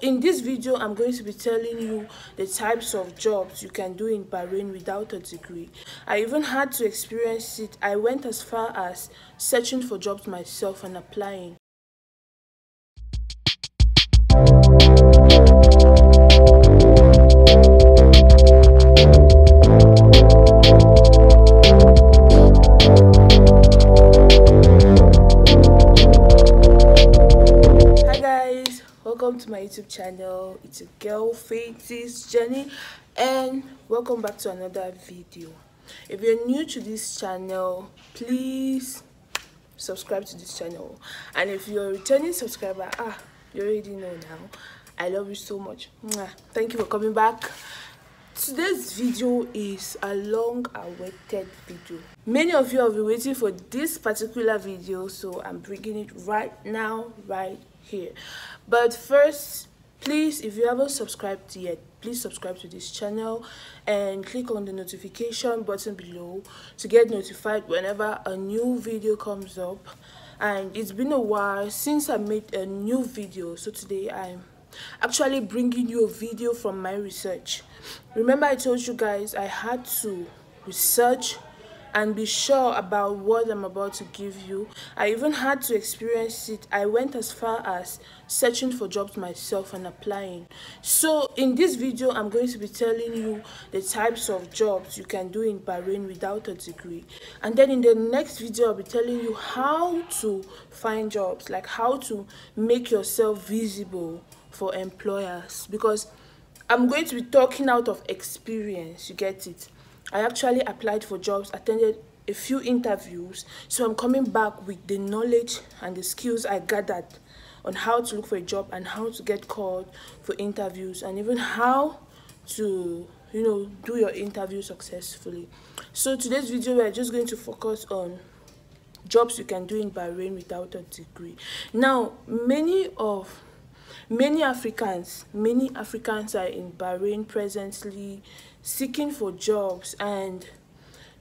in this video, I'm going to be telling you the types of jobs you can do in Bahrain without a degree. I even had to experience it. I went as far as searching for jobs myself and applying. Welcome to my YouTube channel. It's a girl Faith's journey, and welcome back to another video. If you're new to this channel, please subscribe to this channel, and if you're a returning subscriber, you already know now, I love you so much. Thank you for coming back. Today's video is a long-awaited video. Many of you have been waiting for this particular video, so I'm bringing it right now, right here. But first, please, if you haven't subscribed yet, please subscribe to this channel and click on the notification button below to get notified whenever a new video comes up. And it's been a while since I made a new video, so today I'm actually bringing you a video from my research. Remember, I told you guys I had to research and be sure about what I'm about to give you. I even had to experience it. I went as far as searching for jobs myself and applying. So in this video, I'm going to be telling you the types of jobs you can do in Bahrain without a degree. And then in the next video, I'll be telling you how to find jobs, like how to make yourself visible for employers, because I'm going to be talking out of experience. You get it? I actually applied for jobs, attended a few interviews, so I'm coming back with the knowledge and the skills I gathered on how to look for a job and how to get called for interviews, and even how to, do your interview successfully. So today's video, we're just going to focus on jobs you can do in Bahrain without a degree. Now, many Africans are in Bahrain presently seeking for jobs, and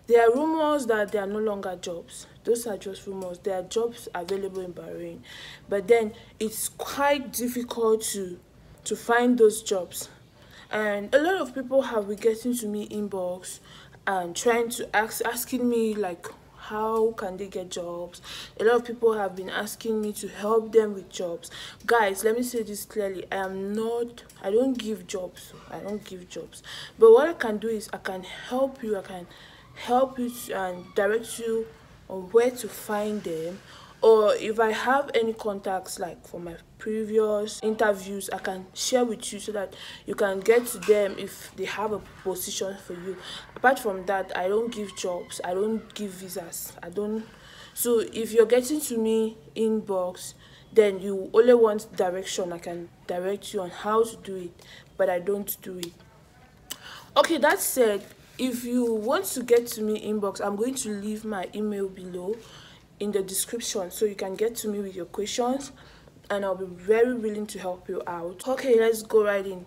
there are rumors that there are no longer jobs. Those are just rumors. There are jobs available in Bahrain, but then it's quite difficult to find those jobs. And a lot of people have been getting to me inbox and trying to asking me like, how can they get jobs? A lot of people have been asking me to help them with jobs. Guys, let me say this clearly. I don't give jobs. But what I can do is I can help you. And direct you on where to find them. Or if I have any contacts, like for my previous interviews, I can share with you so that you can get to them if they have a position for you. Apart from that, I don't give jobs. I don't give visas. So if you're getting to me inbox, then you only want direction. I can direct you on how to do it, but I don't do it. Okay, that said, if you want to get to me inbox, I'm going to leave my email below in the description, so you can get to me with your questions, and I'll be very willing to help you out. Okay, let's go right in.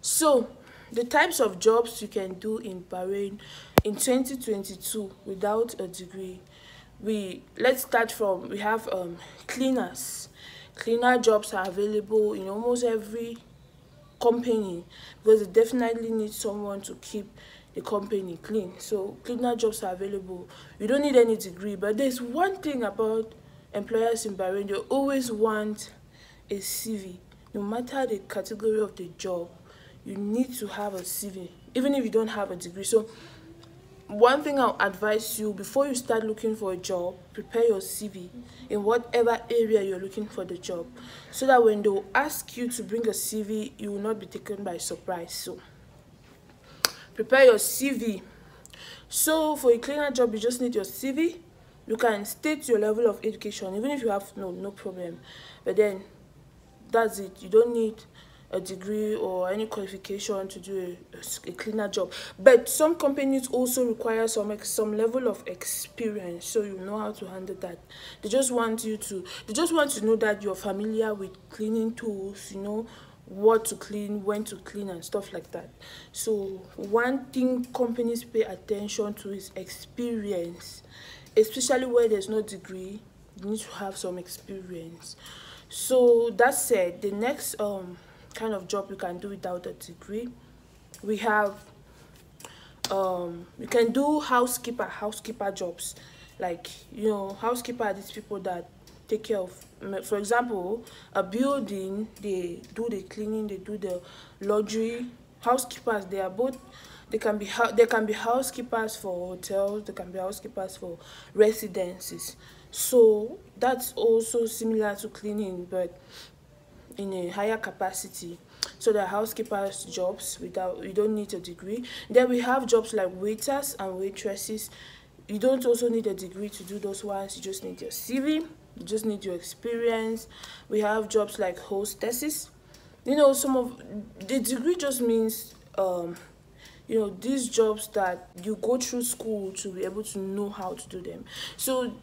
So the types of jobs you can do in Bahrain in 2022 without a degree. Let's start from, we have cleaners. Cleaner jobs are available in almost every company, because they definitely need someone to keep the company clean. So cleaner jobs are available. You don't need any degree, but there's one thing about employers in Bahrain: they always want a CV. No matter the category of the job, you need to have a CV, even if you don't have a degree. So one thing I'll advise you, before you start looking for a job, prepare your CV in whatever area you're looking for the job, so that when they'll ask you to bring a CV, you will not be taken by surprise. So prepare your CV. So for a cleaner job, you just need your CV. You can state your level of education, even if you have no problem. But then that's it. You don't need a degree or any qualification to do a cleaner job. But some companies also require some level of experience, so you know how to handle that. They just want to know that you're familiar with cleaning tools, you know what to clean, when to clean, and stuff like that. So one thing companies pay attention to is experience, especially where there's no degree. You need to have some experience. So that said, the next kind of job you can do without a degree, we have you can do housekeeper jobs. Like, housekeeper are these people that take care of, for example, a building. They do the cleaning, they do the laundry. Housekeepers, they are both, they can be housekeepers for hotels, they can be housekeepers for residences. So that's also similar to cleaning, but in a higher capacity. So there are housekeepers jobs without, you don't need a degree. Then we have jobs like waiters and waitresses. You don't also need a degree to do those ones. You just need your CV, you just need your experience. We have jobs like hostesses. Some of the degree just means these jobs that you go through school to be able to know how to do them. So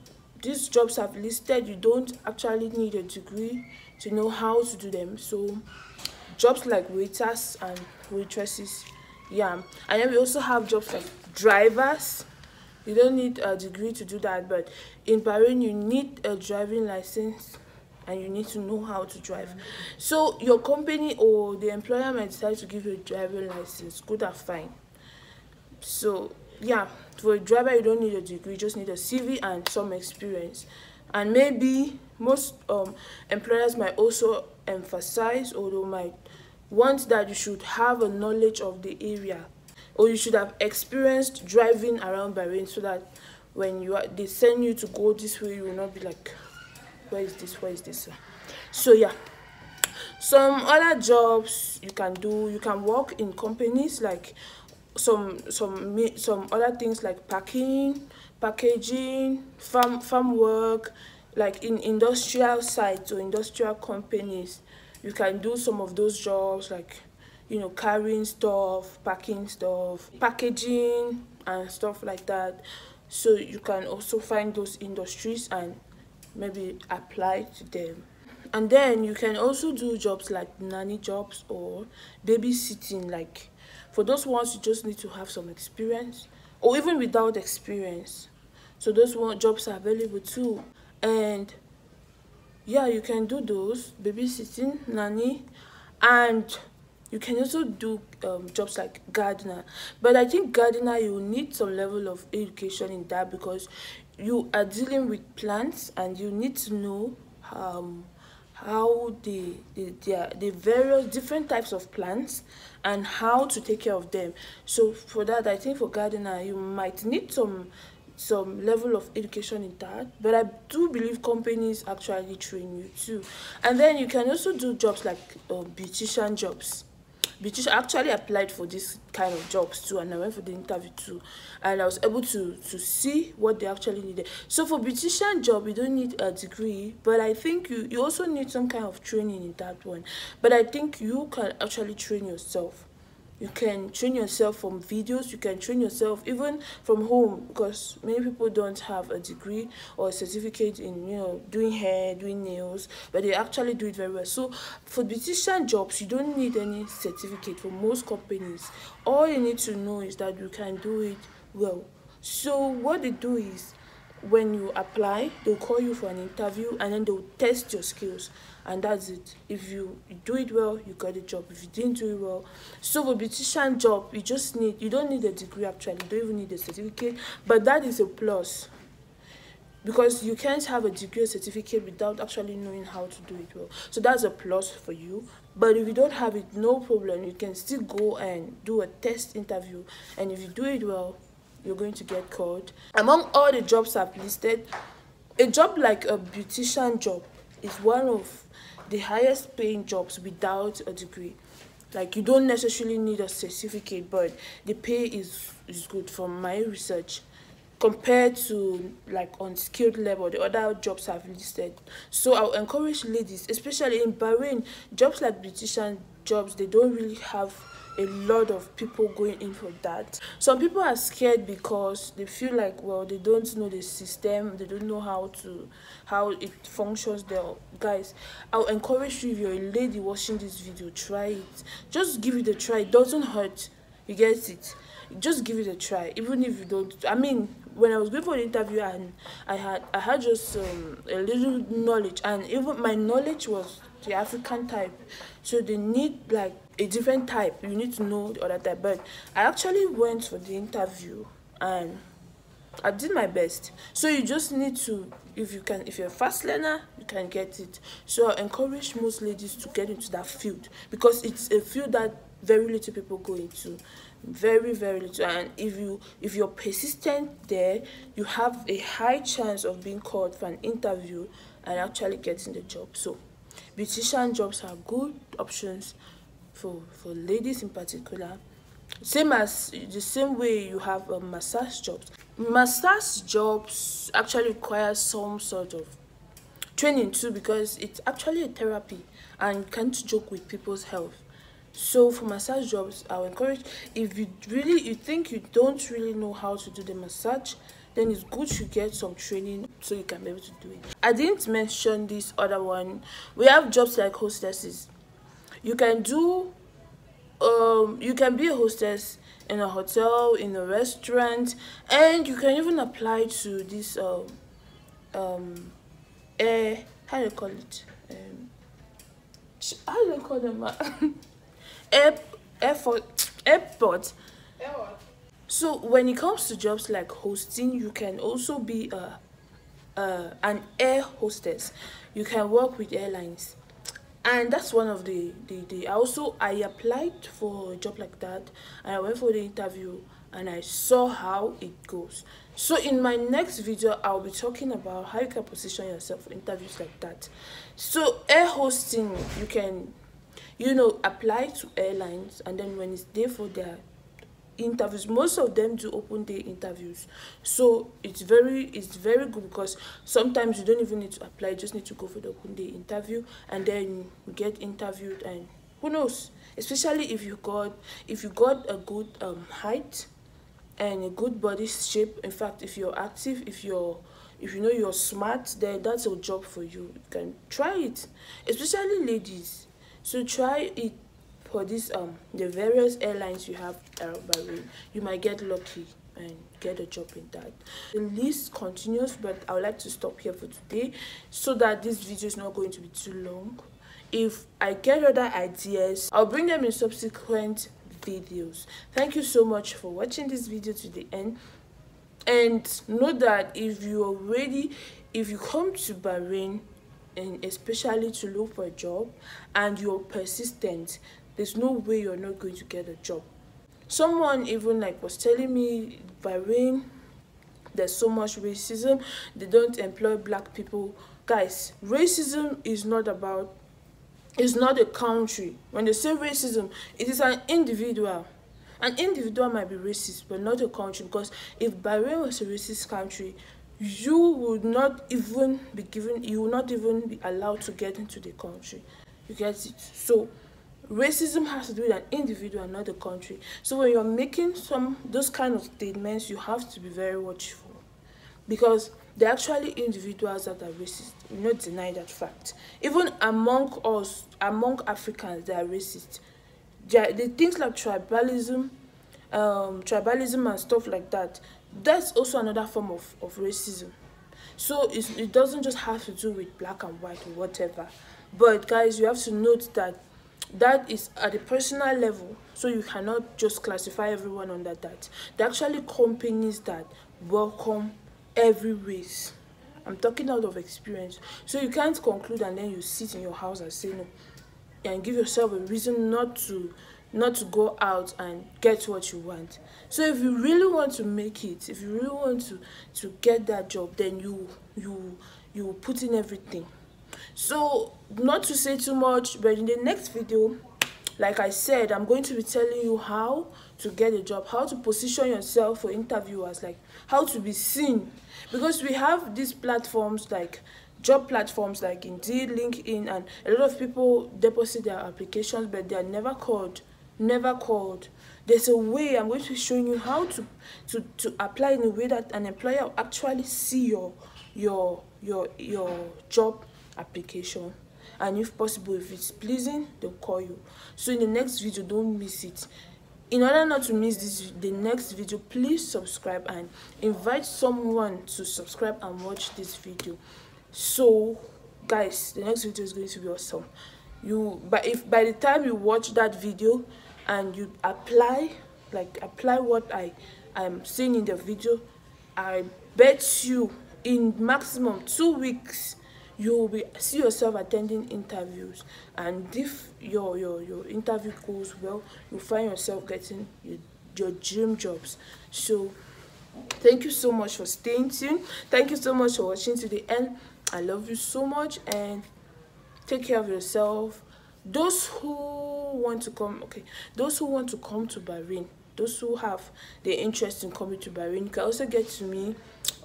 these jobs I've listed, you don't actually need a degree to know how to do them. So jobs like waiters and waitresses, yeah. And then we also have jobs like drivers. You don't need a degree to do that, but in Bahrain you need a driving license and you need to know how to drive. So your company or the employer might decide to give you a driving license, good or fine. So yeah, for a driver you don't need a degree, you just need a CV and some experience. And maybe most employers might also emphasize, or they might want that you should have a knowledge of the area, or you should have experienced driving around Bahrain, so that when they send you to go this way, you will not be like, where is this? So yeah, some other jobs you can do, you can work in companies like some other things like packaging, farm work, like in industrial sites or industrial companies. You can do some of those jobs, like carrying stuff, packing stuff, packaging and stuff like that. So you can also find those industries and maybe apply to them. And then you can also do jobs like nanny jobs or babysitting. Like, for those ones you just need to have some experience, or even without experience. So those jobs are available too. And yeah, you can do those, babysitting, nanny. And you can also do jobs like gardener. But I think gardener, you need some level of education in that, because you are dealing with plants and you need to know how the various different types of plants and how to take care of them. So for that, I think for gardener you might need some level of education in that, but I do believe companies actually train you too. And then you can also do jobs like beautician jobs. Beautician, I actually applied for this kind of jobs too, and I went for the interview too, and I was able to see what they actually needed. So for beautician job, you don't need a degree, but I think you also need some kind of training in that one. But I think you can actually train yourself. You can train yourself from videos, you can train yourself even from home, because many people don't have a degree or a certificate in doing hair, doing nails, but they actually do it very well. So for beautician jobs, you don't need any certificate for most companies. All you need to know is that you can do it well. So what they do is, when you apply, they'll call you for an interview and then they'll test your skills, and that's it. If you do it well, you got the job. If you didn't do it well, so for beautician job, you don't need a degree. Actually, you don't even need a certificate, but that is a plus, because you can't have a degree or certificate without actually knowing how to do it well. So that's a plus for you. But if you don't have it, no problem, you can still go and do a test interview, and if you do it well, you're going to get called. Among all the jobs I've listed, a job like a beautician job is one of the highest paying jobs without a degree. Like, you don't necessarily need a certificate, but the pay is good from my research, compared to like unskilled labor, the other jobs I've listed. So I'll encourage ladies, especially in Bahrain, jobs like beautician jobs, they don't really have a lot of people going in for that. Some people are scared because they feel like, well, they don't know the system, they don't know how it functions there. Guys, I'll encourage you, if you're a lady watching this video, try it. Just give it a try. It doesn't hurt. You get it? Just give it a try. Even if you don't, when I was going for the interview, and I had just a little knowledge, and even my knowledge was the African type, so they need like a different type. You need to know the other type. But I actually went for the interview and I did my best. So you just need to, if you're a fast learner, you can get it. So I encourage most ladies to get into that field, because it's a field that very little people go into, very little. And if you're persistent there, you have a high chance of being called for an interview and actually getting the job. So beautician jobs are good options for ladies in particular. The same way you have massage jobs. Massage jobs actually require some sort of training too, because it's actually a therapy and you can't joke with people's health. So for massage jobs, I'll encourage, if you think you don't really know how to do the massage, then it's good to get some training so you can be able to do it. I didn't mention this other one. We have jobs like hostesses. You can do you can be a hostess in a hotel, in a restaurant, and you can even apply to this air, how do you call it, how do they call them? Airport. So when it comes to jobs like hosting, you can also be an air hostess. You can work with airlines, and that's one of the I applied for a job like that, and I went for the interview and I saw how it goes. So in my next video, I'll be talking about how you can position yourself for interviews like that. So air hosting, you can apply to airlines, and then when it's there for their interviews, most of them do open day interviews. So it's very good, because sometimes you don't even need to apply, you just need to go for the open day interview, and then you get interviewed, and who knows, especially if you got a good height and a good body shape. In fact, if you're active, if you know you're smart, then that's a job for you. You can try it, especially ladies. So try it for this the various airlines you have around Bahrain. You might get lucky and get a job in that. The list continues, but I would like to stop here for today so that this video is not going to be too long. If I get other ideas, I'll bring them in subsequent videos. Thank you so much for watching this video to the end, and know that if you come to Bahrain, and especially to look for a job, and you're persistent, there's no way you're not going to get a job. Someone even was telling me, Bahrain, there's so much racism, they don't employ black people. Guys, racism is not a country. When they say racism, it is an individual. An individual might be racist, but not a country, because if Bahrain was a racist country, you will not even be allowed to get into the country. You get it? So racism has to do with an individual, not a country. So when you're making those kind of statements, you have to be very watchful, because they're actually individuals that are racist. We not deny that fact. Even among Africans, they are racist. The things like tribalism and stuff like that, that's also another form of racism. So it doesn't just have to do with black and white or whatever. But guys, you have to note that is at a personal level, so you cannot just classify everyone under that. There are actually companies that welcome every race. I'm talking out of experience. So you can't conclude and then you sit in your house and say no, and give yourself a reason not to go out and get what you want. So if you really want to make it, if you really want to get that job, then you put in everything. So not to say too much, but in the next video, like I said, I'm going to be telling you how to get a job, how to position yourself for interviewers, like how to be seen. Because we have these platforms, like job platforms like Indeed, LinkedIn, and a lot of people deposit their applications, but they are never called. There's a way I'm going to be showing you how to apply in a way that an employer will actually see your job application, and if possible, if it's pleasing, they'll call you. So in the next video, don't miss it. In order not to miss the next video, please subscribe and invite someone to subscribe and watch this video. So guys, the next video is going to be awesome. But if by the time you watch that video and you apply what I'm saying in the video, I bet you in maximum 2 weeks you will see yourself attending interviews, and if your interview goes well, you'll find yourself getting your dream jobs. So thank you so much for staying tuned. Thank you so much for watching to the end. I love you so much, and take care of yourself. Those who want to come to Bahrain, those who have the interest in coming to Bahrain, you can also get to me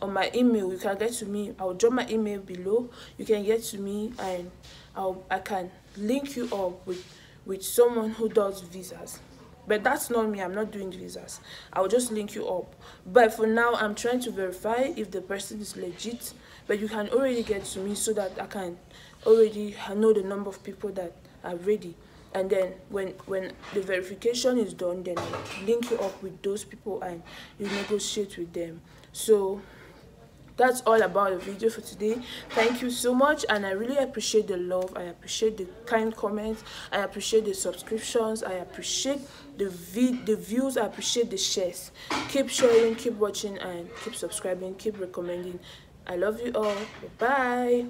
on my email. You can get to me. I'll drop my email below. You can get to me, and I can link you up with someone who does visas. But that's not me. I'm not doing visas. I'll just link you up. But for now, I'm trying to verify if the person is legit. But you can already get to me so that I can already know the number of people that are ready. And then when the verification is done, then I'll link you up with those people and you negotiate with them. So that's all about the video for today. Thank you so much, and I really appreciate the love. I appreciate the kind comments. I appreciate the subscriptions. I appreciate the views. I appreciate the shares. Keep sharing, keep watching, and keep subscribing, keep recommending. I love you all. Bye.